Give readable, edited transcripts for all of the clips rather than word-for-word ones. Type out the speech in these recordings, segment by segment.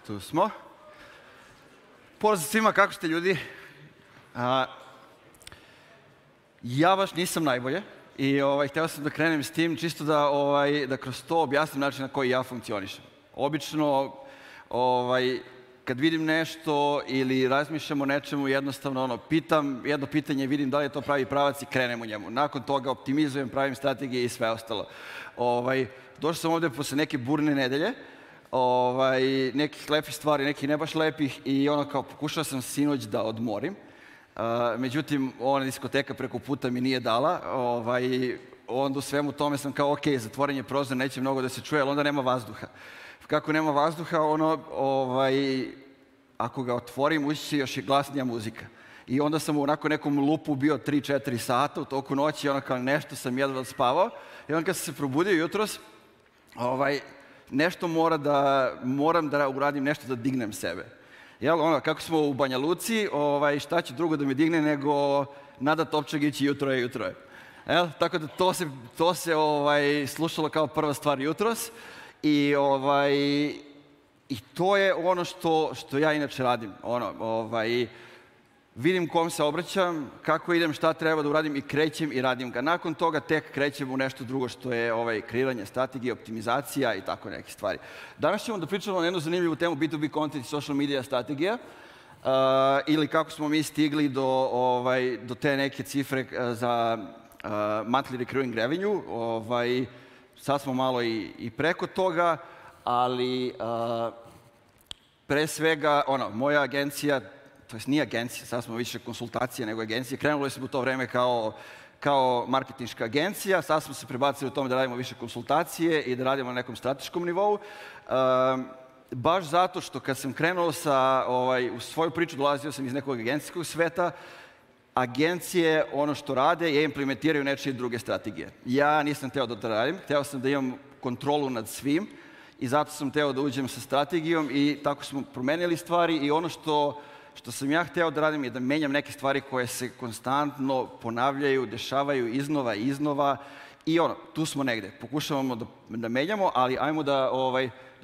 Tu smo. Pozdrav svima, kako ste ljudi? Ja baš nisam najbolje i htio sam da krenem s tim čisto da kroz to objasnim način na koji ja funkcionišem. Obično, kad vidim nešto ili razmišljam o nečemu, jednostavno pitam jedno pitanje, vidim da li je to pravi pravac i krenem u njemu. Nakon toga optimizujem, pravim strategije i sve ostalo. Došao sam ovde posle neke burne nedelje, nekih lepih stvari, nekih ne baš lepih i pokušao sam sinoć da odmorim. Međutim, ona diskoteka preko puta mi nije dala. Onda u svemu tome sam kao, ok, zatvoren je prozor, neće mnogo da se čuje, ali onda nema vazduha. Kako nema vazduha, ako ga otvorim, ući će još i glasnija muzika. I onda sam u nekom lupu bio 3-4 sata u toku noći, kao nešto sam jedva spavao. I onda kad sam se probudio jutros, nešto moram da uradim nešto da dignem sebe. Kako smo u Banja Luci, šta će drugo da me digne nego Nada Topčagić i Jutro je. Tako da to se slušalo kao prva stvar jutros i to je ono što ja inače radim. Vidim kom se obraćam, kako idem, šta treba da uradim i krećem i radim ga. Nakon toga tek krećem u nešto drugo što je kreiranje strategije, optimizacija i tako neke stvari. Danas ćemo da pričamo na jednu zanimljivu temu B2B content i social media strategija ili kako smo mi stigli do te neke cifre za monthly recurring revenue. Sad smo malo i preko toga, ali pre svega moja agencija, to jest nije agencija, sad smo više konsultacije nego agencije. Krenuli smo u to vreme kao marketinška agencija, sad smo se prebacili u tome da radimo više konsultacije i da radimo na nekom strateškom nivou. Baš zato što kad sam krenuo u svoju priču, dolazio sam iz nekog agencijskog sveta, agencije, ono što rade, je implementiraju nečije druge strategije. Ja nisam hteo da to radim, hteo sam da imam kontrolu nad svim i zato sam hteo da uđem sa strategijom i tako smo promenili stvari i ono što sam ja hteo da radim je da menjam neke stvari koje se konstantno ponavljaju, dešavaju iznova i tu smo negde. Pokušavamo da menjamo, ali ajmo da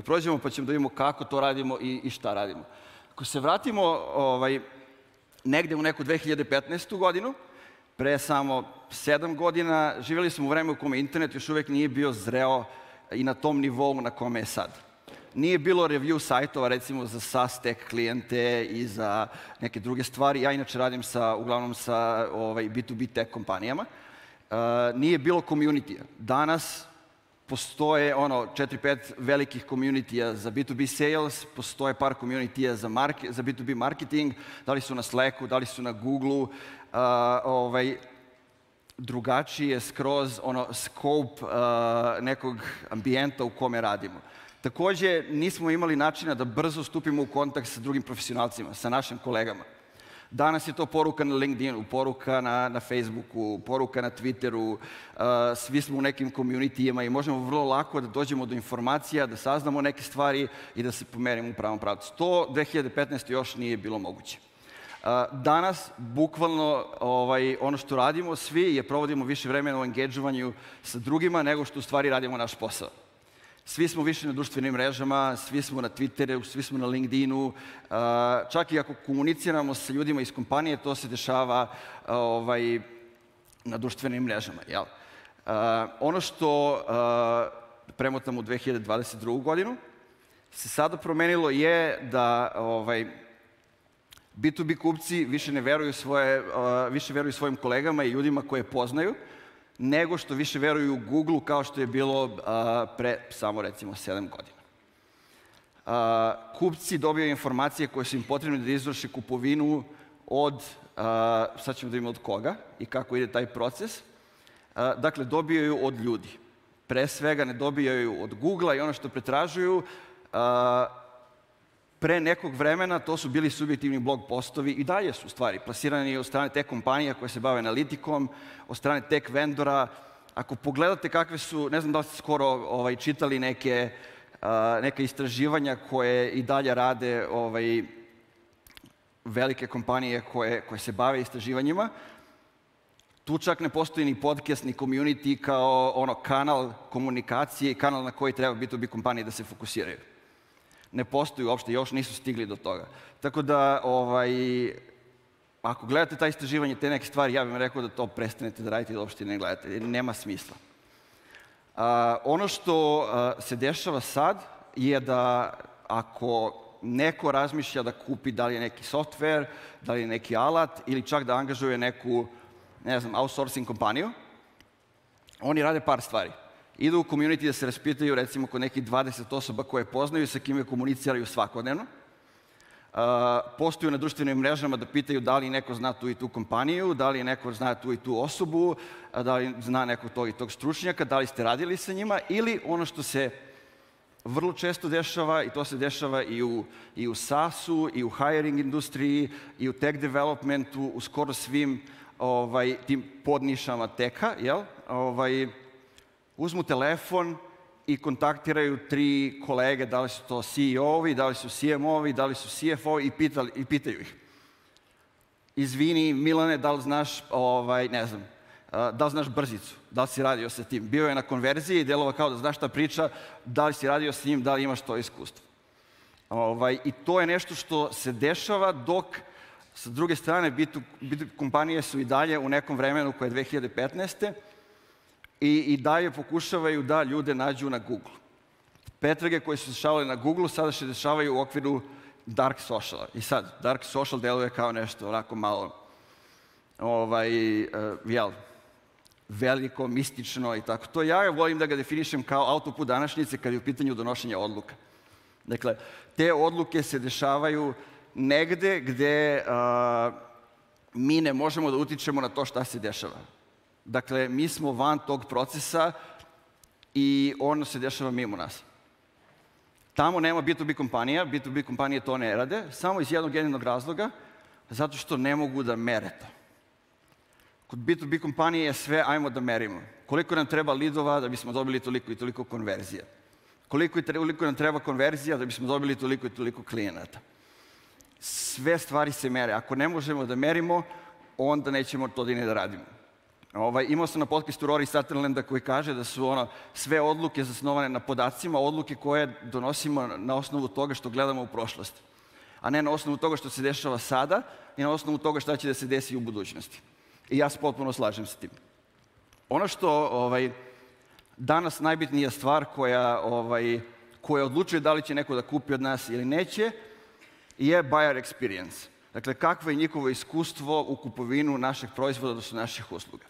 prođemo pa ćemo da vidimo kako to radimo i šta radimo. Ako se vratimo negde u neku 2015. godinu, pre samo 7 godina, živjeli smo u vremenu u kome internet još uvek nije bio zreo i na tom nivou na kome je sad. Nije bilo review sajtova, recimo, za SaaS tech klijente i za neke druge stvari. Ja inače radim uglavnom sa B2B tech kompanijama. Nije bilo community-a. Danas postoje 4-5 velikih community-a za B2B sales, postoje par community-a za B2B marketing, da li su na Slacku, da li su na Google-u. Drugačiji je skroz scope nekog ambijenta u kome radimo. Takođe, nismo imali načina da brzo stupimo u kontakt sa drugim profesionalcima, sa našim kolegama. Danas je to poruka na LinkedInu, poruka na Facebooku, poruka na Twitteru, svi smo u nekim community-ima i možemo vrlo lako da dođemo do informacija, da saznamo neke stvari i da se pomerimo u pravom pravcu. To 2015. još nije bilo moguće. Danas, bukvalno, ono što radimo svi je provodimo više vremena u engageovanju sa drugima nego što u stvari radimo naš posao. Svi smo više na društvenim mrežama, svi smo na Twitteru, svi smo na LinkedInu. Čak i ako komuniciramo sa ljudima iz kompanije, to se dešava na društvenim mrežama. Ono što premotamo u 2022. godinu se sada promenilo je da B2B kupci više veruju svojim kolegama i ljudima koje poznaju, nego što više veruju Google-u kao što je bilo pre samo recimo 7 godina. Kupci dobijaju informacije koje su im potrebne da izvrše kupovinu od, sad ćemo da vidimo od koga i kako ide taj proces. Dakle, dobijaju od ljudi. Pre svega ne dobijaju od Google-a i ono što pretražuju. Pre nekog vremena to su bili subjektivni blog postovi i dalje su stvari plasirani od strane tech kompanija koje se bave analitikom, od strane tech vendora. Ako pogledate kakve su, ne znam da li ste skoro čitali neke istraživanja koje i dalje rade velike kompanije koje se bave istraživanjima, tu čak ne postoji ni podcast, ni community kao kanal komunikacije i kanal na koji treba B2B kompanije da se fokusiraju. Ne postoji uopšte, još nisu stigli do toga. Tako da, ako gledate ta istraživanje, te neke stvari, ja bih vam rekao da to prestanete da radite i da uopšte ne gledate, jer nema smisla. Ono što se dešava sad je da ako neko razmišlja da kupi da li je neki software, da li je neki alat ili čak da angažuje neku, ne znam, outsourcing kompaniju, oni rade par stvari. Idu u community da se raspitaju, recimo, kod nekih 20 osoba koje poznaju, sa kime komuniciraju svakodnevno. Postoju na društvenim mrežama da pitaju da li neko zna tu i tu kompaniju, da li neko zna tu i tu osobu, da li zna nekog tog i tog stručnjaka, da li ste radili sa njima, ili ono što se vrlo često dešava, i to se dešava i u SaaS-u, i u hiring industriji, i u tech developmentu, u skoro svim tim podnišama teka, uzmu telefon i kontaktiraju 3 kolege, da li su to CEO-ovi, da li su CMO-ovi, da li su CFO-ovi i pitaju ih. Izvini, Milane, da li znaš, ne znam, da li znaš Brzicu, da li si radio sa tim. Bio je na konverziji, delova kao da znaš šta priča, da li si radio s njim, da li imaš to iskustvo. I to je nešto što se dešava dok, sa druge strane, B2B kompanije su i dalje u nekom vremenu koje je 2015. I dalje pokušavaju da ljude nađu na Google. Pretrage koje su se dešavale na Google sada se dešavaju u okviru dark sociala. I sad, dark social deluje kao nešto onako malo veliko, mistično i tako. To ja volim da ga definišem kao autoput današnjice kad je u pitanju donošenja odluka. Dakle, te odluke se dešavaju negde gde mi ne možemo da utičemo na to šta se dešava. Dakle, mi smo van tog procesa i ono se dešava mimo nas. Tamo nema B2B kompanija, B2B kompanije to ne rade, samo iz jednog jedinog razloga, zato što ne mogu da mere to. Kod B2B kompanije je sve ajmo da merimo. Koliko nam treba lidova da bismo dobili toliko i toliko konverzija. Koliko nam treba konverzija da bismo dobili toliko i toliko klijenata. Sve stvari se mere. Ako ne možemo da merimo, onda nećemo to da radimo. Imao sam na podcastu Rory Sutherlanda koji kaže da su sve odluke zasnovane na podacima, odluke koje donosimo na osnovu toga što gledamo u prošlosti, a ne na osnovu toga što se dešava sada i na osnovu toga šta će da se desi u budućnosti. I ja se potpuno slažem sa tim. Ono što danas najbitnija stvar koja odlučuje da li će neko da kupi od nas ili neće je buyer experience. Dakle, kakvo je njihovo iskustvo u kupovinu našeg proizvoda, odnosno naših usluga.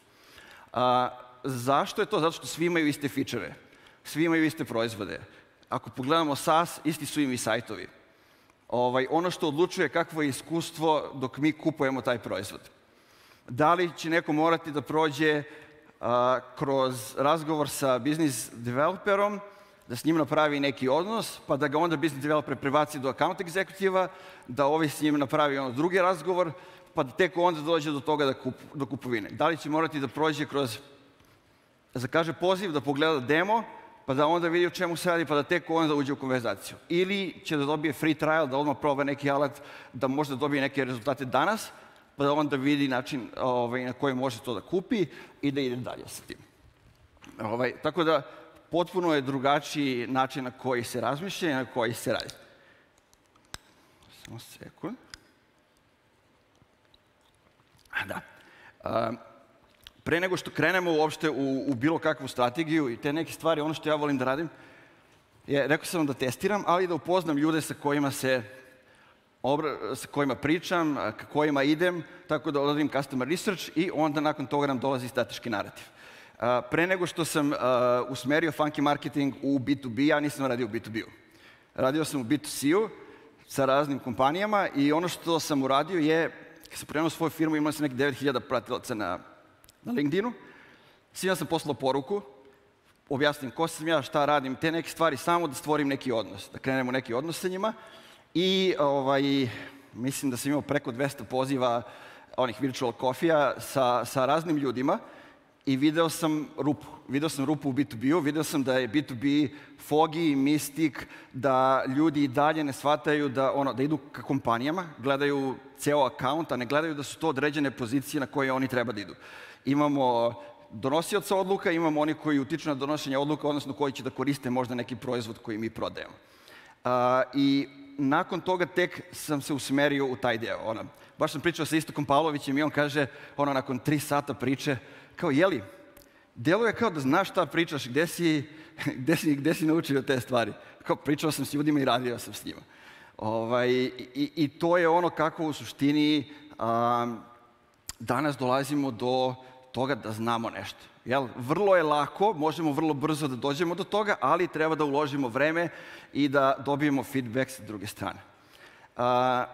Zašto je to? Zato što svi imaju iste fičere, svi imaju iste proizvode. Ako pogledamo SaaS, isti su im i sajtovi. Ono što odlučuje kakvo je iskustvo dok mi kupujemo taj proizvod. Da li će neko morati da prođe kroz razgovor sa business developerom, da s njim napravi neki odnos, pa da ga onda business developer prebaci do account executiva, da ovi s njim napravi drugi razgovor, pa da tek onda dođe do toga do kupovine. Da li će morati da prođe kroz, da zakaže poziv, da pogleda demo, pa da onda vidi o čemu se radi, pa da tek onda uđe u konverzaciju. Ili će da dobije free trial, da odmah proba neki alat, da možda dobije neke rezultate danas, pa da onda vidi način na koji može to da kupi i da ide dalje sa tim. Tako da, potpuno je drugačiji način na koji se razmišlja i na koji se radi. Samo sekund. Da. Pre nego što krenemo uopšte u bilo kakvu strategiju i te neke stvari, ono što ja volim da radim, rekao sam vam da testiram, ali da upoznam ljude sa kojima pričam, ka kojima idem, tako da odradim customer research i onda nakon toga nam dolazi strateški narativ. Pre nego što sam usmerio funky marketing u B2B, ja nisam radio u B2B-u. Radio sam u B2C-u sa raznim kompanijama i ono što sam uradio je, kad sam pokrenuo svoju firmu, imao sam neki 9000 pratilaca na LinkedInu. Svima sam poslao poruku, objasnim ko sam ja, šta radim, te neke stvari, samo da stvorim neki odnos, da krenemo neki odnos sa njima. I mislim da sam imao preko 200 poziva onih virtual coffee-a sa raznim ljudima i video sam rupu u B2B-u, video sam da je B2B foggy, mistik, da ljudi i dalje ne shvataju da idu ka kompanijama, gledaju ceo account, a ne gledaju da su to određene pozicije na koje oni treba da idu. Imamo donosioca odluka, imamo oni koji utiču na donošenje odluka, odnosno koji će da koriste možda neki proizvod koji mi prodajemo. I nakon toga tek sam se usmerio u taj deo. Baš sam pričao sa Istokom Pavlovićem i on kaže, nakon 3 sata priče, kao, jeli, deluje kao da znaš šta pričaš, gde si naučio te stvari. Kao, pričao sam s ljudima i radio sam s njima. I to je ono kako u suštini danas dolazimo do toga da znamo nešto. Vrlo je lako, možemo vrlo brzo da dođemo do toga, ali treba da uložimo vreme i da dobijemo feedback sa druge strane.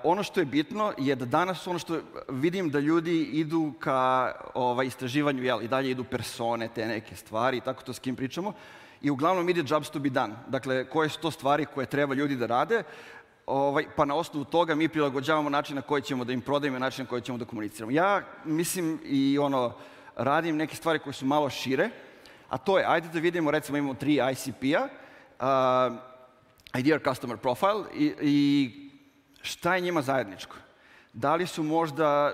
Ono što je bitno je da danas ono što vidim da ljudi idu ka istraživanju, i dalje idu persone, te neke stvari i tako to s kim pričamo, i uglavnom ide jobs to be done. Dakle, koje su to stvari koje treba ljudi da rade, pa na osnovu toga mi prilagođavamo način na koji ćemo da im prodajemo i način na koji ćemo da komuniciramo. Ja mislim i radim neke stvari koje su malo šire, a to je, ajde da vidimo, recimo imamo 3 ICP-a, Ideal Customer Profile, i šta je njima zajedničko? Da li su možda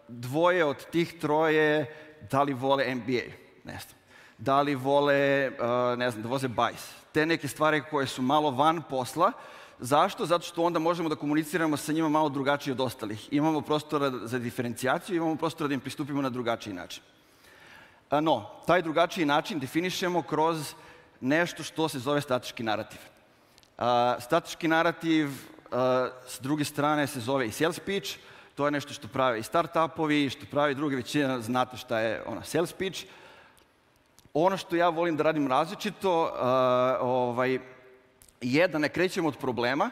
2 od tih 3, da li vole NBA? Ne znam. Da li vole, ne znam, da voze bajs? Te neke stvari koje su malo van posla. Zašto? Zato što onda možemo da komuniciramo sa njima malo drugačije od ostalih. Imamo prostora za diferencijaciju, imamo prostora da im pristupimo na drugačiji način. No, taj drugačiji način definišemo kroz nešto što se zove strateški narativ. Strateški narativ, s druge strane, se zove i sales pitch. To je nešto što prave i start-upovi, što pravi druge, većina znate šta je sales pitch. Ono što ja volim da radim različito je da ne krećemo od problema,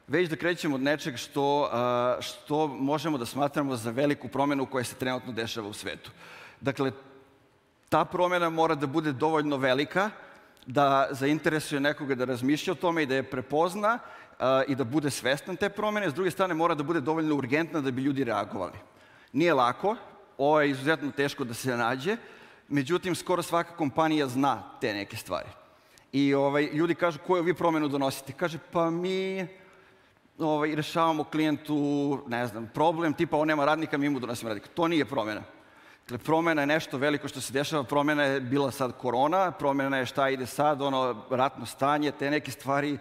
već da krećemo od nečeg što možemo da smatramo za veliku promenu koja se trenutno dešava u svetu. Dakle, ta promena mora da bude dovoljno velika da zainteresuje nekoga da razmišlja o tome i da je prepozna i da bude svestan te promene. S druge strane, mora da bude dovoljno urgentna da bi ljudi reagovali. Nije lako, ovo je izuzetno teško da se nađe, međutim, skoro svaka kompanija zna te neke stvari. I ljudi kažu, koju vi promenu donosite? Kaže, pa mi rešavamo klijentu, ne znam, problem, tipa on nema radnika, mi mu donosimo radnika. To nije promena. Dakle, promena je nešto veliko što se dešava, promena je bila sad korona, promena je šta ide sad, ratno stanje, te neke stvari.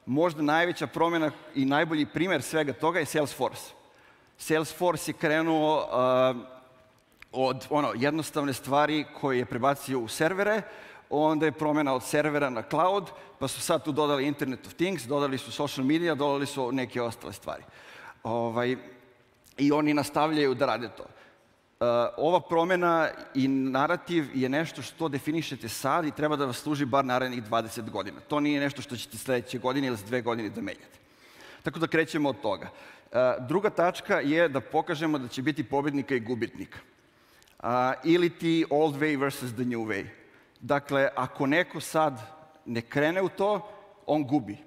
Možda najveća promena i najbolji primer svega toga je Salesforce. Salesforce je krenuo od jednostavne stvari koje je prebacio u servere, onda je promena od servera na cloud, pa su sad tu dodali Internet of Things, dodali su social media, dodali su neke ostale stvari. I oni nastavljaju da rade to. Ova promena i narativ je nešto što definišete sad i treba da vas služi bar narednih 20 godina. To nije nešto što ćete sledeće godine ili za 2 godine da menjate. Tako da krećemo od toga. Druga tačka je da pokažemo da će biti pobednika i gubitnika. Ili ti old way versus the new way. Dakle, ako neko sad ne krene u to, on gubi.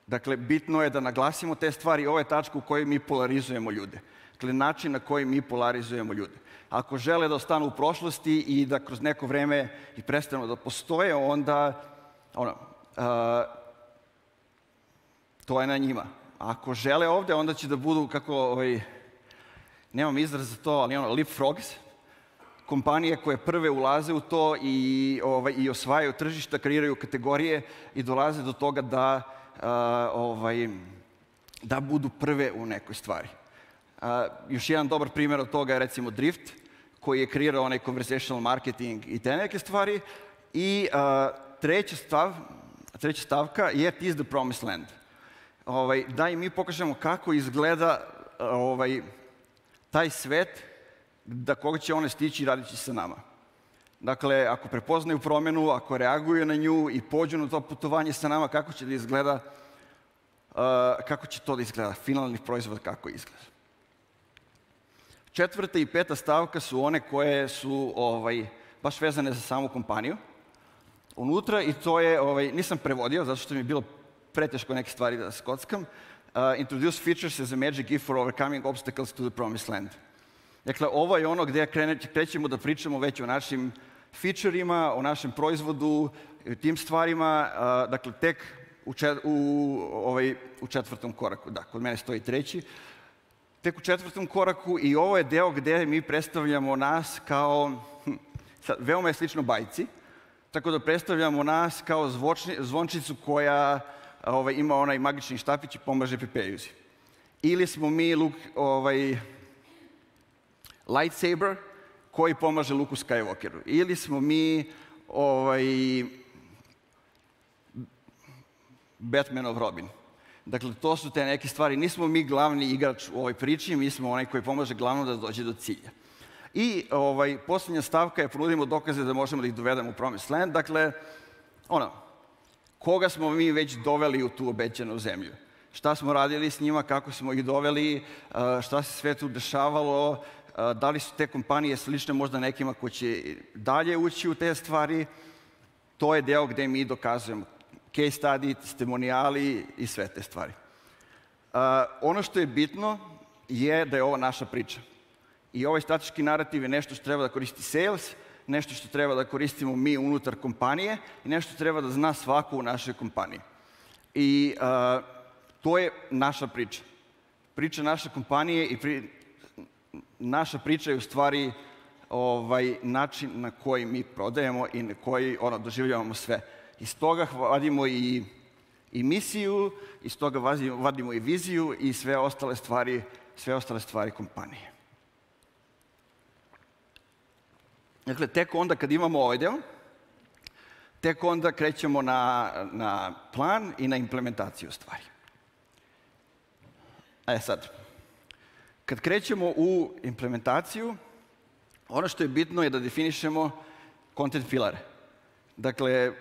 Dakle, bitno je da naglasimo te stvari. Ovo je tačka u kojoj mi polarizujemo ljude. Dakle, način na koji mi polarizujemo ljude. Ako žele da ostanu u prošlosti i da kroz neko vreme i prestanu da postoje, onda to je na njima. Ako žele ovde, onda će da budu, nemam izraz za to, ali leapfrogs, kompanije koje prve ulaze u to i osvajaju tržišta, kreiraju kategorije i dolaze do toga da budu prve u nekoj stvari. Još jedan dobar primjer od toga je recimo Drift, koji je kreirao onaj conversational marketing i te neke stvari. I treća stavka je It is the promised land. Da i mi pokažemo kako izgleda taj svet, da koga će one stići radići sa nama. Dakle, ako prepoznaju promenu, ako reaguju na nju i pođu na to putovanje sa nama, kako će to da izgleda, finalni proizvod kako izgleda. 4. i 5. stavka su one koje su baš vezane za samu kompaniju. Unutra, i to je, nisam prevodio, zato što mi je bilo preteško neke stvari da skockam, introduce features as a magic gift for overcoming obstacles to the promised land. Dakle, ovo je ono gde krećemo da pričamo već o našim feature-ima, o našem proizvodu, o tim stvarima, dakle, tek u 4. koraku. Da, kod mene stoji 3. Tek u 4. koraku i ovo je deo gde mi predstavljamo nas kao, veoma je slično bajci, tako da predstavljamo nas kao zvončicu koja ima onaj magični štapić i pomaže Pepejuzi. Ili smo mi lightsaber koji pomaže Luku Skywalkeru. Ili smo mi Batmanov Robin. Dakle, to su te neke stvari. Nismo mi glavni igrač u ovoj priči, mi smo onaj koji pomaže glavno da dođe do cilja. I posljednja stavka je ponudimo dokaze da možemo da ih dovedemo u Promised Land. Dakle, koga smo mi već doveli u tu obećanu zemlju? Šta smo radili s njima, kako smo ih doveli, šta se sve tu dešavalo, da li su te kompanije slične možda nekima koji će dalje ući u te stvari. To je deo gde mi dokazujemo case study, testimonijali i sve te stvari. Ono što je bitno je da je ovo naša priča. I ovaj strateški narativ je nešto što treba da koristi sales, nešto što treba da koristimo mi unutar kompanije i nešto što treba da zna svako u našoj kompaniji. I to je naša priča. Priča naše kompanije i naša priča je u stvari način na koji mi prodajemo i na koji doživljavamo sve. Iz toga vadimo i misiju, iz toga vadimo i viziju i sve ostale stvari kompanije. Dakle, tek onda kad imamo ovaj deo, tek onda krećemo na plan i na implementaciju stvari. Sad, kad krećemo u implementaciju, ono što je bitno je da definišemo content pilare. Dakle,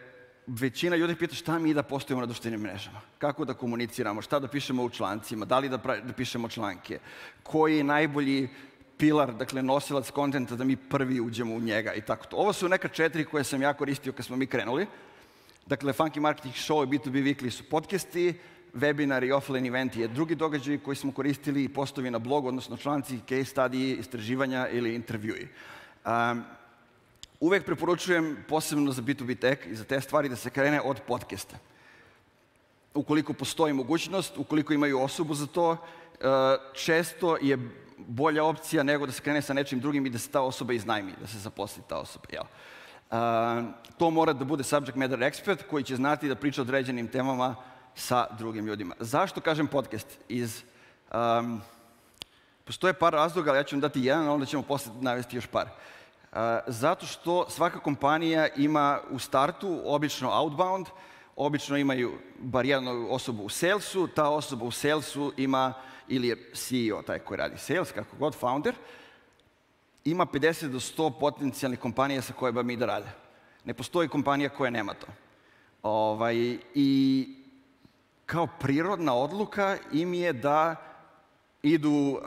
većina ljudi pita šta mi da postojimo na društvenim mrežama, kako da komuniciramo, šta da pišemo u člancima, da li da pišemo članke, koji je najbolji pilar, dakle nosilac kontenta da mi prvi uđemo u njega i tako to. Ovo su neka 4 koje sam ja koristio kad smo mi krenuli. Dakle, Funky Marketing Show i B2B Weekly su podcasti, webinari i offline eventi je drugi događaj koji smo koristili i postovi na blogu, odnosno članci, case study, istraživanja ili intervjui. Uvek preporučujem, posebno za B2B tech i za te stvari, da se krene od podcasta. Ukoliko postoji mogućnost, ukoliko imaju osobu za to, često je bolja opcija nego da se krene sa nečim drugim i da se ta osoba iznajmi, da se zaposli ta osoba. To mora da bude subject matter expert koji će znati da priča o određenim temama sa drugim ljudima. Zašto kažem podcast? Postoje par razloga, ali ja ću vam dati jedan, a onda ćemo posle navesti još par. Zato što svaka kompanija ima u startu, obično outbound, obično imaju bar jednu osobu u salesu, ta osoba u salesu ima, ili je CEO taj koji radi sales, kako god, founder, ima 50 do 100 potencijalnih kompanija sa kojima mi da rade. Ne postoji kompanija koja nema to. I kao prirodna odluka im je da idu,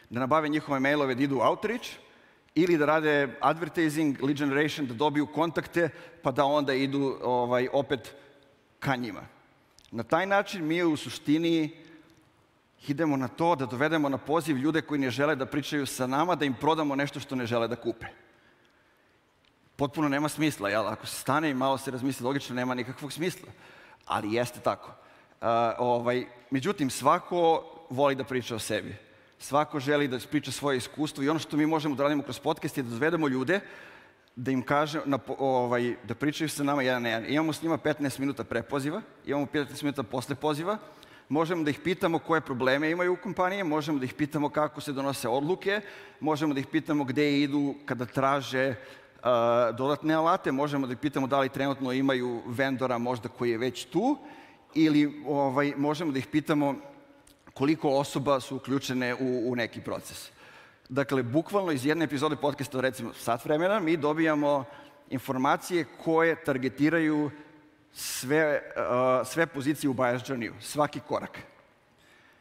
da nabave njihove mailove, da idu u outreach, ili da rade advertising, lead generation, da dobiju kontakte, pa da onda idu opet ka njima. Na taj način mi u suštini idemo na to da dovedemo na poziv ljude koji ne žele da pričaju sa nama, da im prodamo nešto što ne žele da kupe. Potpuno nema smisla, jel? Ako se stane i malo se razmisli, logično nema nikakvog smisla, ali jeste tako. Međutim, svako voli da priča o sebi. Svako želi da priča svoje iskustvo i ono što mi možemo da radimo kroz podcast je da dovedemo ljude, da im kažemo, da pričaju sa nama jedan na jedan. Imamo s njima 15 minuta pre poziva, imamo 15 minuta posle poziva, možemo da ih pitamo koje probleme imaju u kompaniji, možemo da ih pitamo kako se donose odluke, možemo da ih pitamo gde idu kada traže dodatne alate, možemo da ih pitamo da li trenutno imaju vendora možda koji je već tu, ili možemo da ih pitamo koliko osoba su uključene u neki proces. Dakle, bukvalno iz jedne epizode podcasta, recimo sat vremena, mi dobijamo informacije koje targetiraju sve pozicije u buyer's journeyu, svaki korak.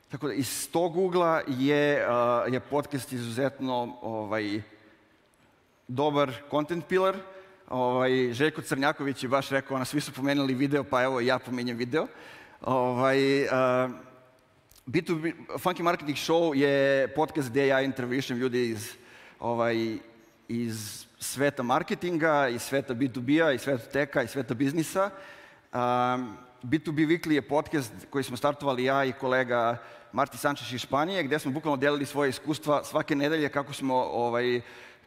Tako da, iz tog ugla je podcast izuzetno dobar content pillar. Željko Crnjaković je baš rekao, svi su pomenuli video, pa evo ja pomenjem video. B2B Funky Marketing Show je podcast gde ja intervjušem ljudi iz sveta marketinga, iz sveta B2B-a, iz sveta teka, iz sveta biznisa. B2B Weekly je podcast koji smo startovali ja i kolega Marti Sančeš iz Španije, gde smo bukvalno delili svoje iskustva svake nedelje kako smo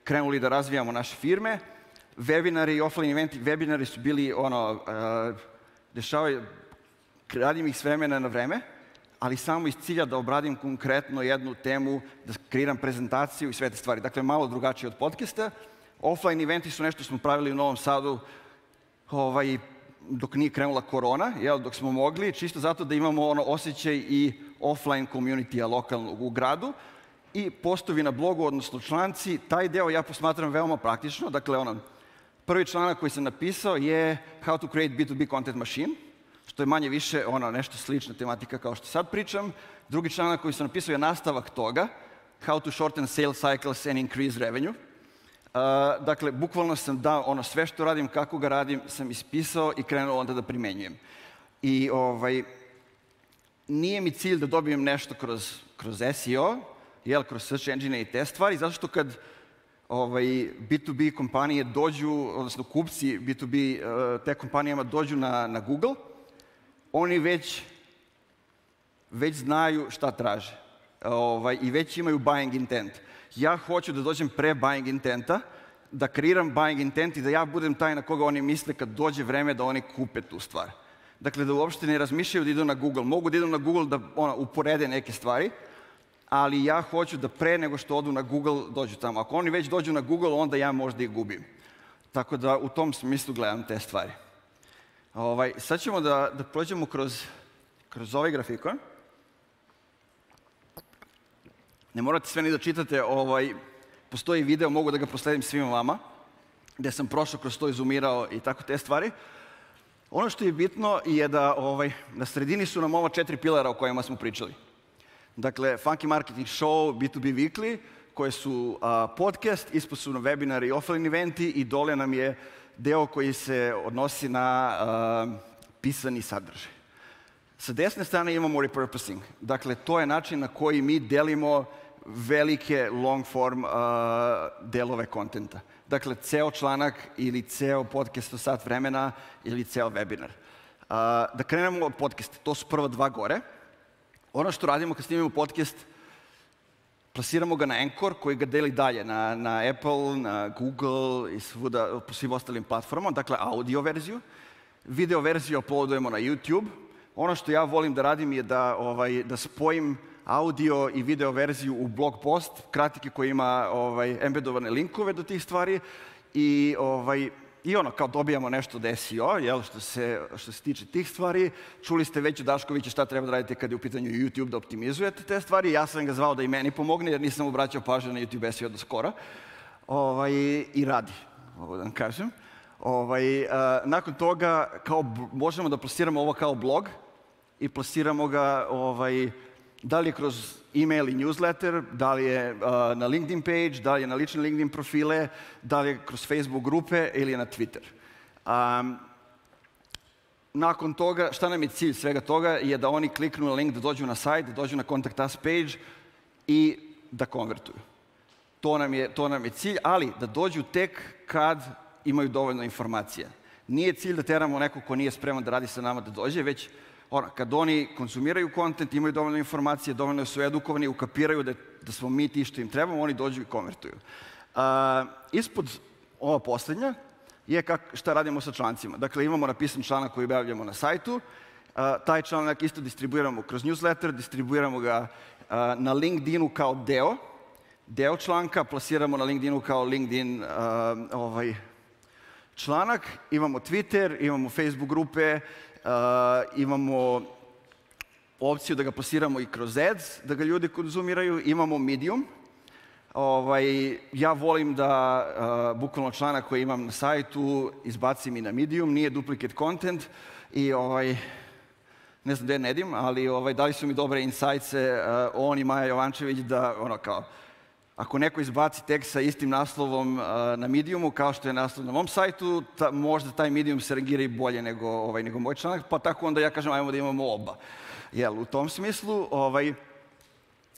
krenuli da razvijamo naše firme. Webinari i offline eventi, webinari su bili dešavaju radim ih s vremena na vreme, ali samo iz cilja da obradim konkretno jednu temu, da kreiram prezentaciju i sve te stvari. Dakle, malo drugačije od podcasta. Offline eventi su nešto smo pravili u Novom Sadu dok nije krenula korona, dok smo mogli, čisto zato da imamo osjećaj i offline community-a lokalnog u gradu. I postovi na blogu, odnosno članci, taj deo ja posmatram veoma praktično. Dakle, prvi članak koji sam napisao je How to create B2B content machine, što je manje više nešto slična tematika kao što sad pričam. Drugi članak koji sam napisao je nastavak toga, How to shorten sales cycles and increase revenue. Dakle, bukvalno sam dao sve što radim, kako ga radim, sam ispisao i krenuo onda da primenjujem. I nije mi cilj da dobijem nešto kroz SEO, kroz search engine i te stvari, zato što kad B2B kompanije dođu, odnosno kupci B2B te kompanijama dođu na Google, oni već znaju šta traže i već imaju buying intent. Ja hoću da dođem pre buying intenta, da kreiram buying intent i da ja budem taj na koga oni misle kad dođe vreme da oni kupe tu stvar. Dakle, da uopšte ne razmišljaju da idu na Google. Mogu da idu na Google da uporede neke stvari, ali ja hoću da pre nego što odu na Google dođu tamo. Ako oni već dođu na Google, onda ja možda ih gubim. Tako da u tom smislu gledam te stvari. Sad ćemo da prođemo kroz ovaj grafikon. Ne morate sve ni da čitate, postoji video, mogu da ga prosledim svima vama, gde sam prošao kroz to i zoomirao i tako te stvari. Ono što je bitno je da na sredini su nam ova 4 pilara o kojima smo pričali. Dakle, Funky Marketing Show, B2B Weekly, koje su podcast, ispod su nam webinari i offline eventi i dole nam je deo koji se odnosi na pisani sadržaj. Sa desne strane imamo repurposing. Dakle, to je način na koji mi delimo velike long form delove kontenta. Dakle, ceo članak ili ceo podcast od sat vremena ili ceo webinar. Da krenemo od podcasta. To su prva dva gore. Ono što radimo kad snimimo podcast, plasiramo ga na Anchor koji ga deli dalje na Apple, na Google i svuda po svim ostalim platformama. Dakle, audio verziju. Video verziju uploadujemo na YouTube. Ono što ja volim da radim je da spojim audio i video verziju u blog post, kratiki koji ima embedovane linkove do tih stvari i kao dobijamo nešto od SEO, što se tiče tih stvari. Čuli ste već od Daškovića šta treba da radite kad je u pitanju YouTube da optimizujete te stvari. Ja sam ga zvao da i meni pomogne jer nisam obraćao pažnju na YouTube SEO do skora. I radi, mogu da vam kažem. Nakon toga možemo da plasiramo ovo kao blog i plasiramo ga da li je kroz e-mail i newsletter, da li je na LinkedIn page, da li je na lične LinkedIn profile, da li je kroz Facebook grupe ili je na Twitter. Nakon toga, šta nam je cilj svega toga je da oni kliknu na link, da dođu na sajt, da dođu na Contact Us page i da konvertuju. To nam je cilj, ali da dođu tek kad imaju dovoljno informacija. Nije cilj da teramo nekog ko nije spreman da radi sa nama da dođe, već kad oni konzumiraju kontent, imaju dovoljno informacije, dovoljno su edukovani, ukapiraju da smo mi ti što im trebamo, oni dođu i konvertuju. Ispod ova poslednja je šta radimo sa člancima. Dakle, imamo napisan članak koji objavljamo na sajtu. Taj članak isto distribuiramo kroz newsletter, distribuiramo ga na LinkedInu kao deo članka, plasiramo na LinkedInu kao LinkedIn članak. Imamo Twitter, imamo Facebook grupe, imamo opciju da ga plasiramo i kroz ads, da ga ljudi konzumiraju. Imamo Medium. Ja volim da bukvalno članak koji imam na sajtu izbacim i na Medium, nije duplicate content i ne znam gde je Nedim, ali dali su mi dobre insights-e on i Maja Jovančević da ako neko izbaci tekst sa istim naslovom na Mediumu, kao što je naslov na mom sajtu, možda taj Medium se rangira i bolje nego moj članak, pa tako onda ja kažem ajmo da imamo oba. U tom smislu,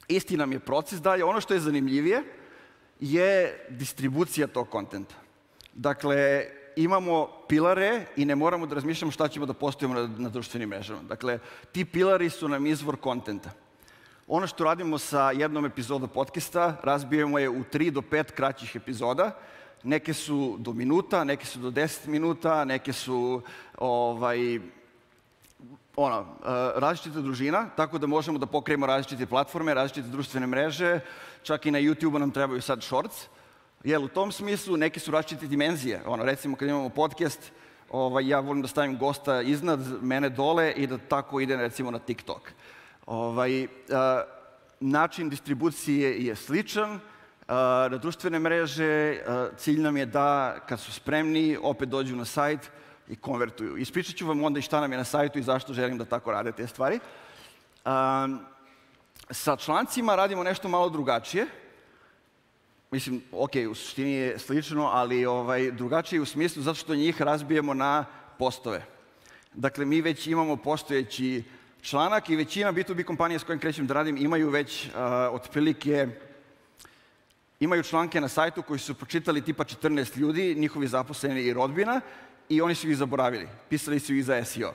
isti nam je proces dalje. Ono što je zanimljivije je distribucija tog kontenta. Dakle, imamo pilare i ne moramo da razmišljamo šta ćemo da postavimo na društvenim mrežama. Dakle, ti pilari su nam izvor kontenta. Ono što radimo sa jednom epizodom podcasta, razbijemo je u 3 do 5 kraćih epizoda. Neke su do minuta, neke su do 10 minuta, neke su različita družina, tako da možemo da pokrijemo različite platforme, različite društvene mreže, čak i na YouTube-u nam trebaju sad shorts. Jer u tom smislu neke su različite dimenzije. Recimo kad imamo podcast, ja volim da stavim gosta iznad, mene dole i da tako ide recimo na TikTok. Način distribucije je sličan, na društvene mreže cilj nam je da kad su spremni opet dođu na sajt i konvertuju. Ispričat ću vam onda i šta nam je na sajtu i zašto želim da tako rade te stvari. Sa člancima radimo nešto malo drugačije. Mislim, u suštini je slično, ali drugačije u smislu zato što njih razbijemo na postove. Dakle, mi već imamo postojeći članak i većina B2B kompanija s kojim krećem da radim imaju već otprilike imaju članke na sajtu koji su pročitali tipa 14 ljudi, njihovi zaposleni i rodbina, i oni su ih zaboravili. Pisali su ih za SEO.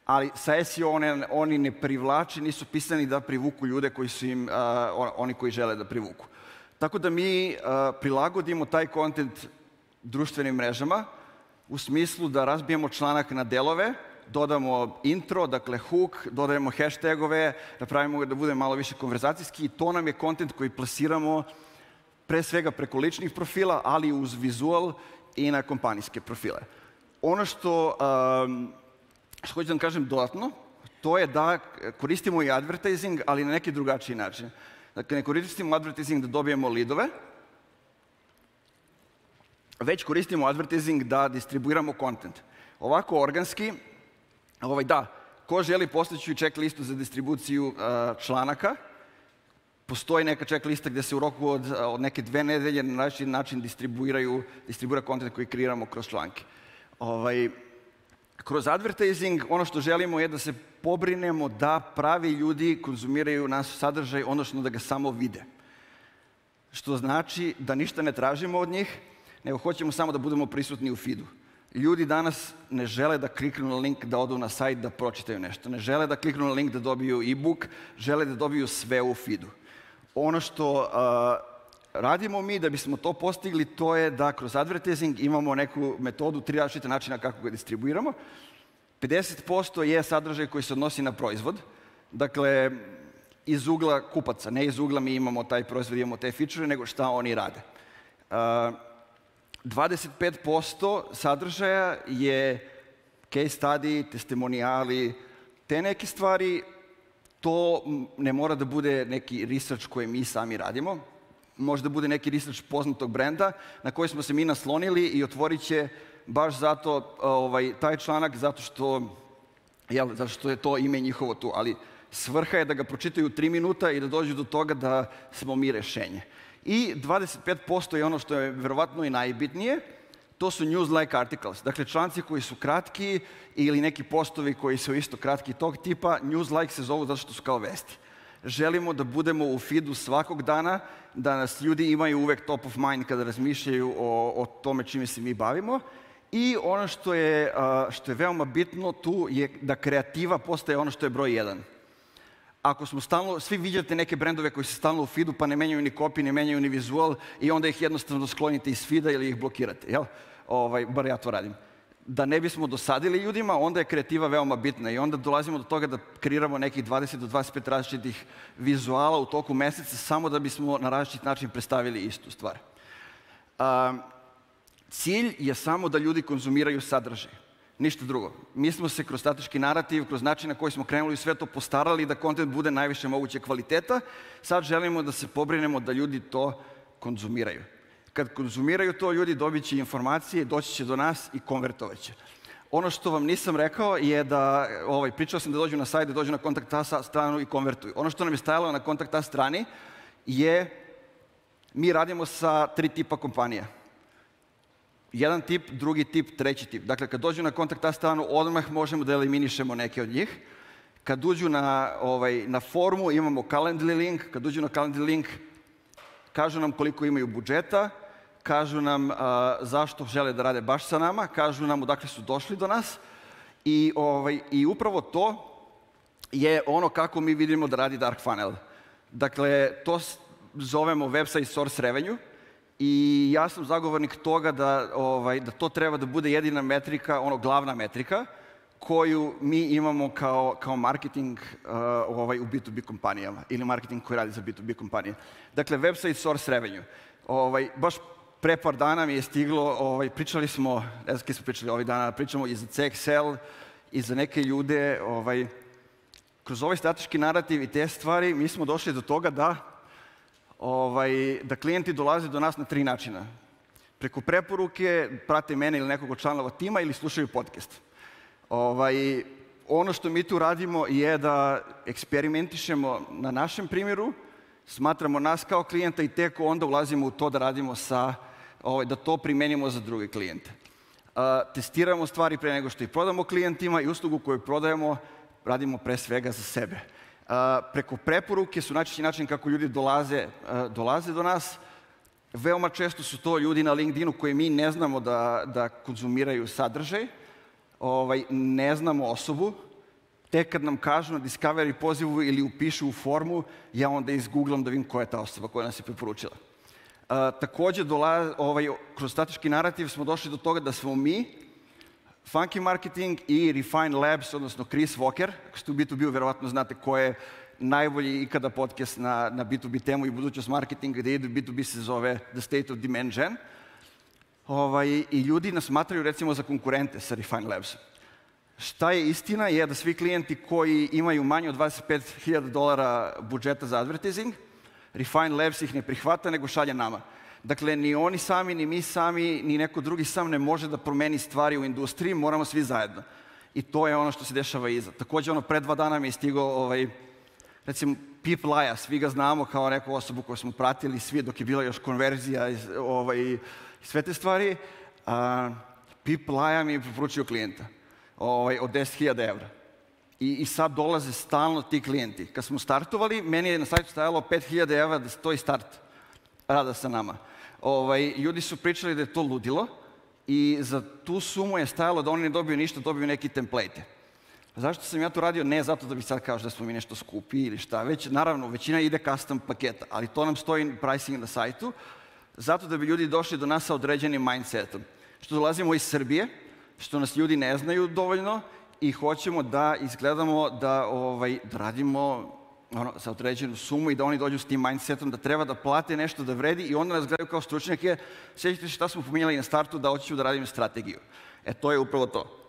Ali sa SEO oni ne privlače, nisu pisani da privuku ljude koji su im, oni koji žele da privuku. Tako da mi prilagodimo taj kontent društvenim mrežama u smislu da razbijemo članak na delove, dodamo intro, dakle hook, dodajemo hashtagove, da pravimo da bude malo više konverzacijski i to nam je kontent koji plasiramo pre svega preko ličnih profila, ali uz vizual i na kompanijske profile. Ono što hoću da vam kažem dodatno, to je da koristimo i advertising, ali na neki drugačiji način. Dakle, ne koristimo advertising da dobijemo lidove, već koristimo advertising da distribuiramo kontent. Ovako organski, ko želi postaću ček listu za distribuciju članaka, postoji neka ček lista gde se u roku od neke 2 nedelje na različit način distribuira kontent koji kreiramo kroz članke. Kroz advertising ono što želimo je da se pobrinemo da pravi ljudi konzumiraju naš sadržaj, odnosno da ga samo vide. Što znači da ništa ne tražimo od njih, nego hoćemo samo da budemo prisutni u feedu. Ljudi danas ne žele da kliknu na link da odu na sajt da pročitaju nešto. Ne žele da kliknu na link da dobiju e-book, žele da dobiju sve u feedu. Ono što radimo mi da bismo to postigli, to je da kroz advertising imamo neku metodu, 3 različite načina kako ga distribuiramo. 50% je sadržaj koji se odnosi na proizvod. Dakle, iz ugla kupaca, ne iz ugla mi imamo taj proizvod, imamo te feature, nego šta oni rade. 25% sadržaja je case study, testimonijali, te neke stvari. To ne mora da bude neki research koji mi sami radimo. Može da bude neki research poznatog brenda na koji smo se mi naslonili i otvorit će baš zato taj članak, zato što je to ime njihovo tu. Ali svrha je da ga pročitaju 3 minuta i da dođu do toga da smo mi rešenje. I 25% je ono što je verovatno i najbitnije, to su news-like articles. Dakle, članci koji su kratki ili neki postovi koji su isto kratki tog tipa, news-like se zovu zato što su kao vesti. Želimo da budemo u feedu svakog dana, da nas ljudi imaju uvek top of mind kada razmišljaju o tome čime se mi bavimo. I ono što je veoma bitno tu je da kreativa postaje ono što je broj 1. Ako smo stalno, svi viđate neke brendove koji su stalno u feedu, pa ne menjaju ni copy, ne menjaju ni vizual i onda ih jednostavno sklonite iz feeda ili ih blokirate, jel? Bar ja to radim. Da ne bismo dosadili ljudima, onda je kreativa veoma bitna i onda dolazimo do toga da kreiramo nekih 20 do 25 različitih vizuala u toku meseca samo da bismo na različit način predstavili istu stvar. Cilj je samo da ljudi konzumiraju sadržaj. Ništa drugo. Mi smo se kroz strateški narativ, kroz način na koji smo krenuli sve to postarali da kontent bude najviše moguće kvaliteta. Sad želimo da se pobrinemo da ljudi to konzumiraju. Kad konzumiraju to, ljudi dobit će informacije, doći će do nas i konvertovat će. Ono što vam nisam rekao je da, pričao sam da dođu na sajt, da dođu na kontakt stranu i konvertuju. Ono što nam je stajalo na kontakt strani je, mi radimo sa 3 tipa kompanija. Jedan tip, drugi tip, treći tip. Dakle, kad dođu na kontakt stranu, odmah možemo da eliminišemo neke od njih. Kad uđu na formu, imamo Calendly link. Kad uđu na Calendly link, kažu nam koliko imaju budžeta, kažu nam zašto žele da rade baš sa nama, kažu nam odakle su došli do nas. I upravo to je ono kako mi vidimo da radi Dark Funnel. Dakle, to zovemo website source revenue. I ja sam zagovornik toga da to treba da bude jedina metrika, glavna metrika, koju mi imamo kao marketing u B2B kompanijama ili marketing koji radi za B2B kompanije. Dakle, website source revenue. Baš pre par dana mi je stiglo, pričali smo, ne znam kada smo pričali ovih dana, pričamo i za CXL i za neke ljude. Kroz ovaj strateški narativ i te stvari mi smo došli do toga da klijenti dolaze do nas na 3 načina. Preko preporuke, prate mene ili nekog od članova tima ili slušaju podcast. Ono što mi tu radimo je da eksperimentišemo na našem primjeru, smatramo nas kao klijenta i tek onda ulazimo u to da radimo da to primenimo za druge klijente. Testiramo stvari pre nego što ih prodamo klijentima i uslugu koju prodajemo radimo pre svega za sebe. Preko preporuke su najčešći način kako ljudi dolaze do nas. Veoma često su to ljudi na LinkedInu koji mi ne znamo da konzumiraju sadržaj, ne znamo osobu. Tek kad nam kažu na Discovery pozivu ili upišu u formu, ja onda izgooglam da vidim koja je ta osoba koja nas je preporučila. Takođe, kroz strateški narativ smo došli do toga da smo mi, Funky Marketing i Refine Labs, odnosno Chris Walker, ako ste u B2B-u, verovatno znate ko je najbolji ikada podcast na B2B temu i budućnost marketinga, gde ide B2B se zove The State of Demand Gen. I ljudi nas smatraju recimo za konkurente sa Refine Labsom. Šta je istina je da svi klijenti koji imaju manje od $25,000 budžeta za advertising, Refine Labs ih ne prihvata, nego šalje nama. Dakle, ni oni sami, ni mi sami, ni neko drugi sam ne može da promeni stvari u industriji, moramo svi zajedno. I to je ono što se dešava iza. Takođe, pre 2 dana mi je stigao, recimo, Pip Laja, svi ga znamo kao neku osobu koju smo pratili svi dok je bila još konverzija i sve te stvari. Pip Laja mi je preporučio klijenta od $10,000. I sad dolaze stalno ti klijenti. Kad smo startovali, meni je na sajtu stajalo $5,000 da stoji start rada sa nama. Ljudi su pričali da je to ludilo i za tu sumu je stajalo da oni ne dobiju ništa, dobiju neki template. Zašto sam ja to radio? Ne zato da bih sad kao da smo mi nešto skupi ili šta, već naravno većina ide custom paketa, ali to nam stoji pricing na sajtu, zato da bi ljudi došli do nas sa određenim mindsetom. Što dolazimo iz Srbije, što nas ljudi ne znaju dovoljno i hoćemo da izgledamo da radimo za određenu sumu i da oni dođu s tim mindsetom da treba da plate nešto da vredi i onda nas gledaju kao stručnjake. Sjećate se šta smo pominjali na startu, da hoću da radim strategiju. To je upravo to.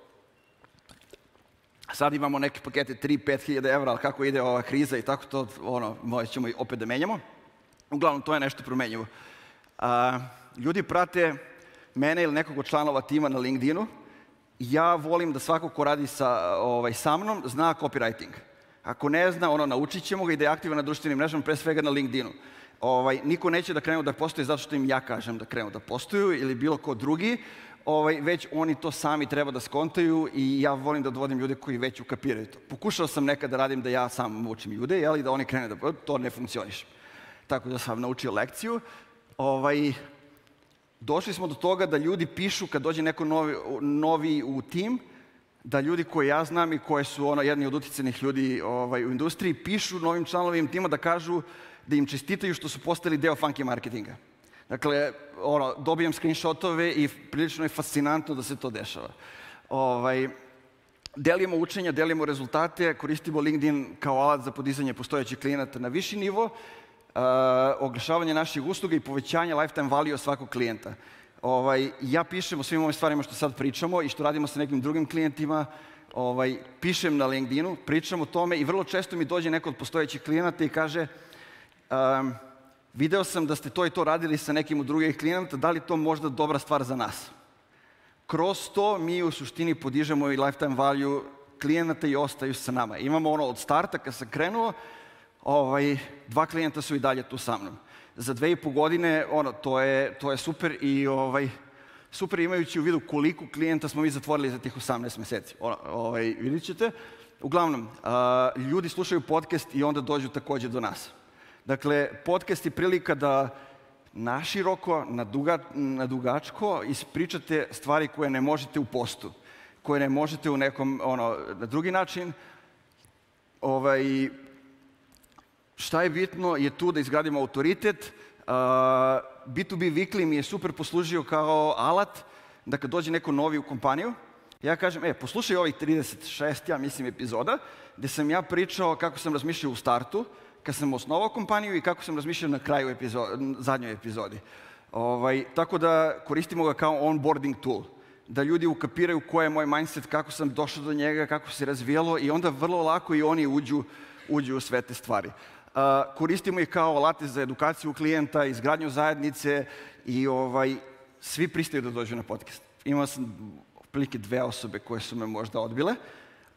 Sad imamo neke pakete 3-5 hiljada €, ali kako ide ova kriza i tako to, ćemo opet da menjamo. Uglavnom, to je nešto promenjivo. Ljudi prate mene ili nekog od članova tima na LinkedInu. Ja volim da svako ko radi sa mnom zna copywriting. Ako ne zna, naučit ćemo ga i da je aktivan na društvenim mrežama, pre svega na LinkedInu. Niko neće da krenu da postoji zato što im ja kažem da krenu da postoju ili bilo ko drugi, već oni to sami treba da skontaju i ja volim da dovodim ljude koji već ukapiraju to. Pokušao sam nekad da radim da ja sam učim ljude, i da oni krenu da to ne funkcioniše. Tako da sam naučio lekciju. Došli smo do toga da ljudi pišu kad dođe neko novi u tim, da ljudi koje ja znam i koje su jedni od uticajnih ljudi u industriji pišu novim članovim tima da kažu da im čestitaju što su postali deo Funky Marketinga. Dakle, dobijem screenshotove i prilično je fascinantno da se to dešava. Delimo učenja, delimo rezultate, koristimo LinkedIn kao alat za podizanje postojećih klijenata na viši nivo, oglašavanje naših usluga i povećanje lifetime value svakog klijenta. Ja pišem o svim ovim stvarima što sad pričamo i što radimo sa nekim drugim klijentima, pišem na LinkedInu, pričam o tome i vrlo često mi dođe neko od postojećih klijenata i kaže video sam da ste to i to radili sa nekim od drugih klijenata, da li to možda dobra stvar za nas? Kroz to mi u suštini podižemo i lifetime value klijenata i ostaju sa nama. Imamo od starta kad sam krenuo, 2 klijenta su i dalje tu sa mnom. Za 2,5 godine, to je super i super imajući u vidu koliko klijenta smo mi zatvorili za tih 18 meseci. Vidit ćete. Uglavnom, ljudi slušaju podcast i onda dođu takođe do nas. Dakle, podcast je prilika da naširoko, na dugačko ispričate stvari koje ne možete u postu, koje ne možete u nekom, na drugi način. Šta je bitno je tu da izgradimo autoritet. B2B Weekly mi je super poslužio kao alat da kad dođe neko novi u kompaniju, Ja kažem, poslušaj ovih 36, ja mislim, epizoda, gde sam ja pričao kako sam razmišljao u startu, kad sam osnovao kompaniju i kako sam razmišljao na kraju zadnjoj epizodi. Tako da koristimo ga kao onboarding tool, da ljudi ukapiraju ko je moj mindset, kako sam došao do njega, kako se razvijalo i onda vrlo lako i oni uđu u sve te stvari. Koristimo ih kao alate za edukaciju klijenta, izgradnju zajednice i svi pristaju da dođu na podcast. Imao sam otprilike 2 osobe koje su me možda odbile,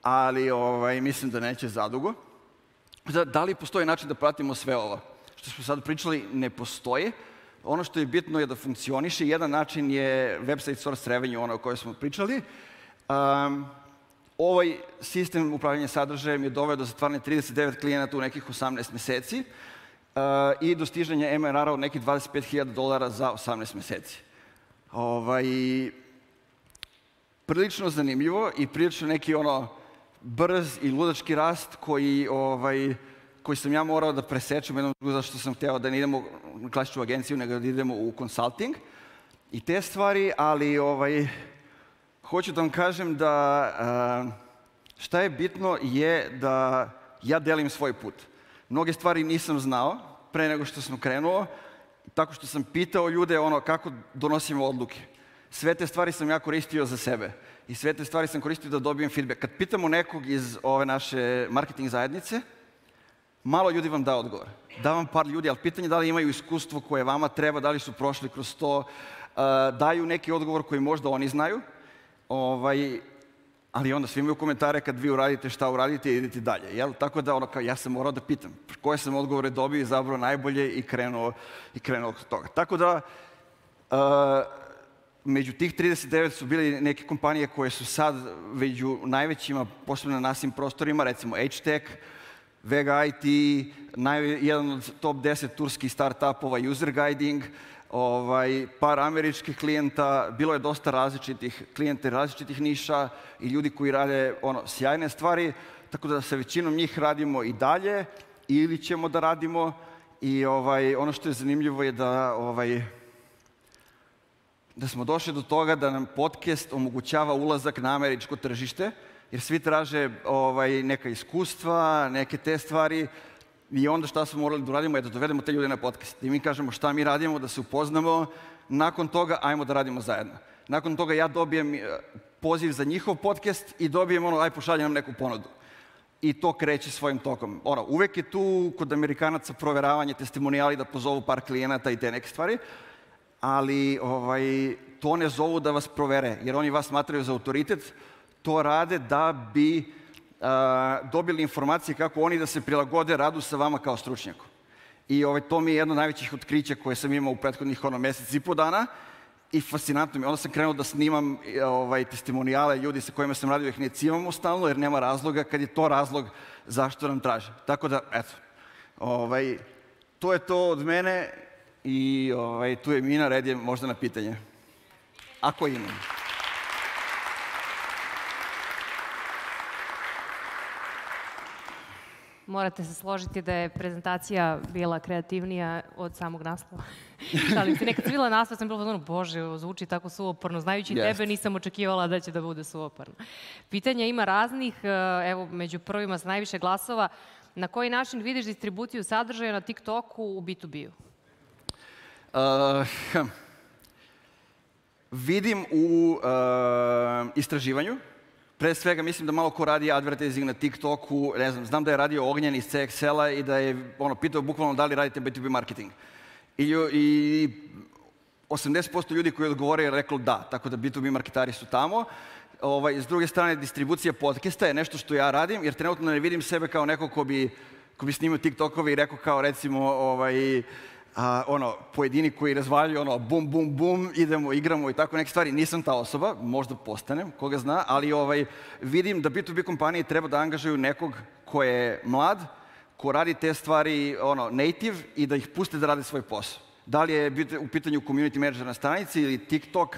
ali mislim da neće zadugo. Da li postoji način da pratimo sve ovo? Što smo sad pričali, ne postoji. Ono što je bitno je da funkcioniše. Jedan način je website source revenue, ono o kojoj smo pričali. Ovaj sistem upravljanja sadržajem je doveo do zatvaranja 39 klijenata u nekih 18 meseci i do stiženja MRR-a od nekih $25,000 za 18 meseci. Prilično zanimljivo i prilično neki brz i ludački rast koji sam ja morao da presečem jednom drugo zašto sam hteo da ne idemo u klasičnu agenciju, nego da idemo u consulting i te stvari, ali hoću da vam kažem da šta je bitno je da ja delim svoj put. Mnoge stvari nisam znao pre nego što sam krenuo, tako što sam pitao ljude kako donosimo odluke. Sve te stvari sam ja koristio za sebe i sve te stvari sam koristio da dobijem feedback. Kad pitamo nekog iz ove naše marketing zajednice, malo ljudi vam da odgovor. Da vam par ljudi, ali pitanje je da li imaju iskustvo koje vama treba, da li su prošli kroz to, daju neki odgovor koji možda oni znaju, ali onda svi imaju komentare kad vi uradite šta uradite i idete dalje. Tako da ja sam morao da pitam koje sam odgovore dobio, izabrao najbolje i krenuo od toga. Tako da među tih 39 su bili neke kompanije koje su sad među najvećima, posebno na našim prostorima, recimo HTech, Vega IT, jedan od top 10 turskih startupova, User Guiding, par američkih klijenta, bilo je dosta različitih klijenta, različitih niša i ljudi koji rade sjajne stvari, tako da sa većinom njih radimo i dalje ili ćemo da radimo i ono što je zanimljivo je da smo došli do toga da nam podcast omogućava ulazak na američko tržište, jer svi traže neka iskustva, neke te stvari i onda šta smo morali da uradimo je da dovedemo te ljude na podcast. I mi kažemo šta mi radimo, da se upoznamo, nakon toga ajmo da radimo zajedno. Nakon toga ja dobijem poziv za njihov podcast i dobijem aj pošalje nam neku ponudu. I to kreće svojim tokom. Uvek je tu kod Amerikanaca proveravanje, testimonijali da pozovu par klijenata i te neke stvari, ali to ne zovu da vas provere, jer oni vas smatraju za autoritet, to rade da bi dobili informacije kako oni da se prilagode radu sa vama kao stručnjaku. I to mi je jedno od najvećih otkrića koje sam imao u prethodnih mesec i po dana i fascinantno mi. Onda sam krenuo da snimam testimonijale ljudi sa kojima sam radio, ih ne cimamo stalno jer nema razloga kad je to razlog zašto nam traže. Tako da, eto, to je to od mene i tu je Mina, red je možda na pitanje. Ako imam. Morate se složiti da je prezentacija bila kreativnija od samog naslova. Šalim se, nekad sam videla naslov, sam bila bože, zvuči tako suvoparno. Znajući tebe, nisam očekivala da će da bude suvoparno. Pitanja ima raznih, evo, među prvima sa najviše glasova. Na koji način vidiš distribuciju sadržaja na TikToku u B2B-u? Vidim u istraživanju. Pre svega, mislim da malo ko radi advertising na TikToku, ne znam, znam da je radio Ognjen iz CXL-a i da je pitao bukvalno da li radite B2B marketing. I 80% ljudi koji odgovore je reklo da, tako da B2B marketari su tamo. S druge strane, distribucija podcasta je nešto što ja radim, jer trenutno ne vidim sebe kao neko ko bi snimao TikTokove i rekao kao recimo pojedini koji razvaljuju bum, bum, bum, idemo, igramo i tako neke stvari. Nisam ta osoba, možda postanem, koga zna, ali vidim da B2B kompanije treba da angažuju nekog ko je mlad, ko radi te stvari native i da ih puste da rade svoj posao. Da li je u pitanju community manager na stranici ili TikTok,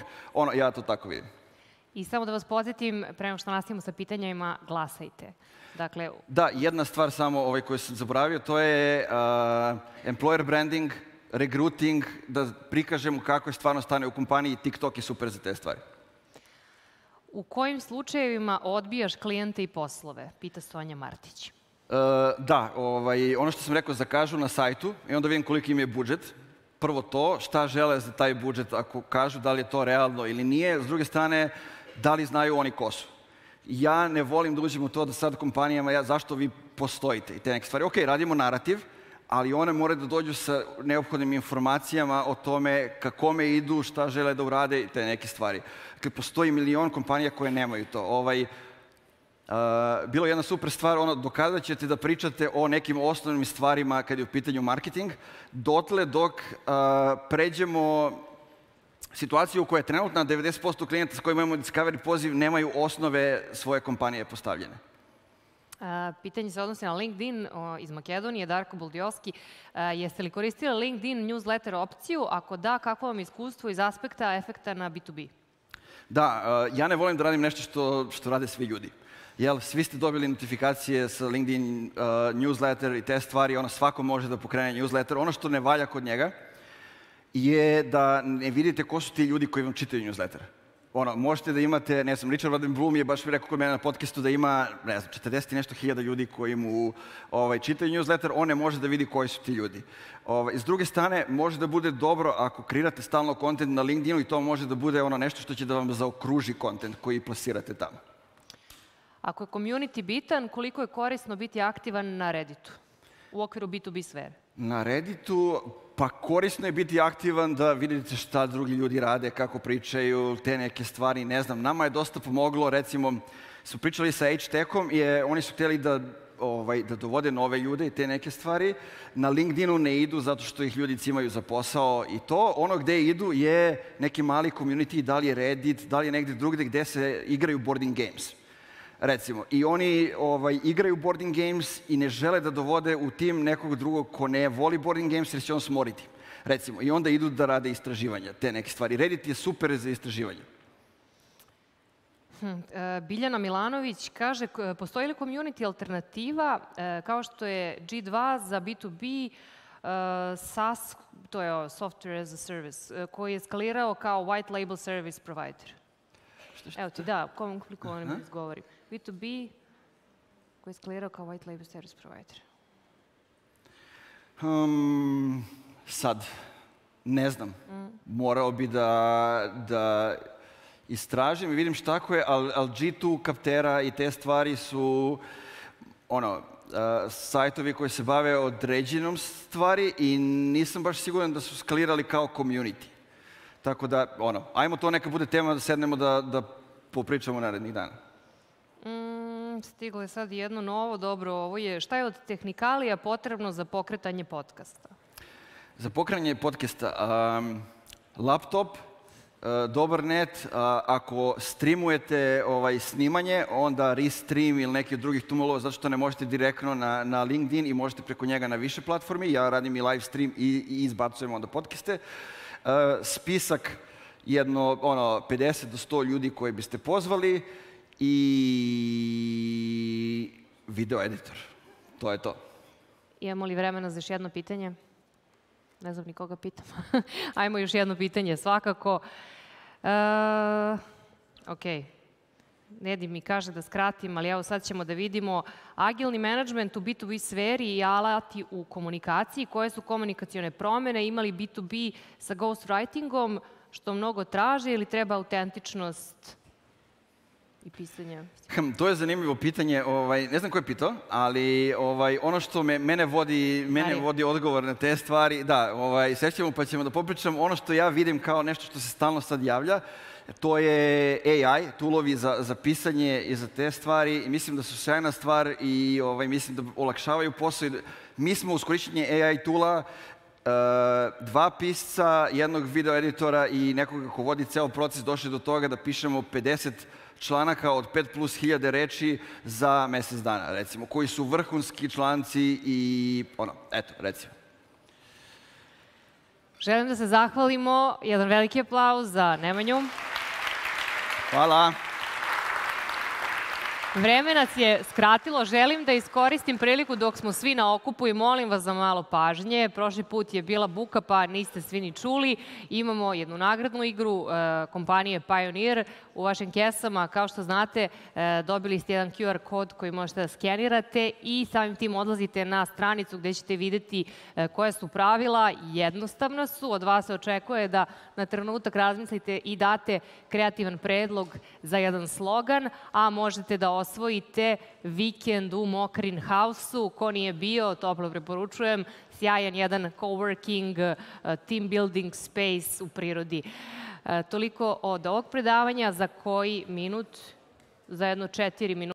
ja to tako vidim. I samo da vas podsjetim, pre nego što nastavimo sa pitanjima, glasajte. Da, jedna stvar samo koju sam zaboravio, to je employer branding, recruiting, da prikažemo kako je stvarno stane u kompaniji. TikTok je super za te stvari. U kojim slučajevima odbijaš klijente i poslove? Pita Sonja Martić. Da, ono što sam rekao, zakažu na sajtu i onda vidim koliki im je budžet. Prvo to, šta žele za taj budžet, ako kažu da li je to realno ili nije. S druge strane, da li znaju oni ko su. Ja ne volim da uđem u to da sad kompanijama, zašto vi postojite i te neke stvari. Ok, radimo narativ, ali one moraju da dođu sa neophodnim informacijama o tome kome idu, šta žele da urade i te neke stvari. Dakle, postoji milion kompanija koje nemaju to. Bilo je jedna super stvar, do kada ćete da pričate o nekim osnovnim stvarima kad je u pitanju marketing, dotle dok pređemo situaciju u kojoj je trenutno 90% klijenta s kojima imamo Discovery poziv nemaju osnove svoje kompanije postavljene. Pitanje se odnosi na LinkedIn iz Makedonije, Darko Buldioski. Jeste li koristili LinkedIn newsletter opciju? Ako da, kako vam iskustvo iz aspekta efekta na B2B? Da, ja ne volim da radim nešto što rade svi ljudi. Svi ste dobili notifikacije sa LinkedIn newsletter i te stvari, svako može da pokrene newsletter. Ono što ne valja kod njega je da ne vidite ko su ti ljudi koji vam čitaju newsletter. Možete da imate, ne znam, Richard Wadenblum je baš mi rekao kod mene na podcastu da ima, ne znam, 40 i nešto hiljada ljudi koji mu čitaju newsletter, on ne može da vidi koji su ti ljudi. S druge strane, može da bude dobro ako kreirate stalno kontent na LinkedInu i to može da bude nešto što će da vam zaokruži kontent koji plasirate tamo. Ako je community bitan, koliko je korisno biti aktivan na Redditu u okviru B2B sfere? Na Redditu, pa korisno je biti aktivan da vidite šta drugi ljudi rade, kako pričaju, te neke stvari, ne znam. Nama je dosta pomoglo, recimo, su pričali sa H-Techom i oni su htjeli da dovode nove ljude i te neke stvari. Na LinkedInu ne idu zato što ih ljudi cimaju za posao i to. Ono gde idu je neki mali community, da li je Reddit, da li je negde drugde gde se igraju boarding games. Recimo, i oni igraju boarding games i ne žele da dovode u tim nekog drugog ko ne voli boarding games jer će on smoriti. Recimo, i onda idu da rade istraživanja, te neke stvari. Reddit je super za istraživanje. Biljana Milanović kaže, postoji li community alternativa kao što je G2 za B2B, SaaS, to je software as a service, koji je skalirao kao white label service provider? Evo ti, da, komplikovano mi izgovorim. B2B koji je skalirao kao white label service provider. Sad, ne znam. Morao bi da istražim i vidim šta tako je, ali G2, Captera i te stvari su sajtovi koji se bave određenom stvari i nisam baš siguran da su skalirali kao community. Tako da, ajmo to neka bude tema da sednemo da popričamo narednih dana. Stiglo je sad jedno novo, dobro, ovo je, šta je od tehnikalija potrebno za pokretanje podcasta? Za pokretanje podcasta, laptop, dobar net, ako streamujete snimanje, onda Restream ili neki od drugih tumulova, zato što ne možete direktno na LinkedIn i možete preko njega na više platformi. Ja radim i live stream i izbacujem onda podcaste. Spisak jedno 50 do 100 ljudi koje biste pozvali i video editor. To je to. Imamo li vremena za još jedno pitanje? Ne znam ni koga pitam. Ajmo još jedno pitanje, svakako. Ok. Nedi mi kaže da skratim, ali evo sad ćemo da vidimo agilni menadžment u B2B sferi i alati u komunikaciji. Koje su komunikacione promene? Imali B2B sa ghostwritingom, što mnogo traže ili treba autentičnost i pisanje? To je zanimljivo pitanje. Ne znam ko je pitao, ali ono što mene vodi odgovor na te stvari, da, sećamo pa ćemo da popričam. Ono što ja vidim kao nešto što se stalno sad javlja, to je AI, toolovi za pisanje i za te stvari. Mislim da su sjajna stvar i mislim da olakšavaju posao. Mi smo uz korišćenje AI toola 2 pisca, jednog video editora i nekoga ko vodi ceo proces došli do toga da pišemo 50 članaka od 5.000 reči za mesec dana, recimo, koji su vrhunski članci i eto, recimo. Želim da se zahvalimo. Jedan veliki aplauz za Nemanju. Hvala. Vreme nas je skratilo. Želim da iskoristim priliku dok smo svi na okupu i molim vas za malo pažnje. Prošli put je bila buka pa niste svi ni čuli. Imamo jednu nagradnu igru kompanije Pioneer u vašim kesama. Kao što znate, dobili ste jedan QR kod koji možete da skenirate i samim tim odlazite na stranicu gde ćete videti koja su pravila. Jednostavna su. Od vas se očekuje da na trenutak razmislite i date kreativan predlog za jedan slogan, a možete da osvojite vikend u Mokrin House-u. Ko nije bio, toplo preporučujem. Sjajan jedan coworking, team building space u prirodi. Toliko od ovog predavanja. Za koji minut? Za jedno 4 minuta.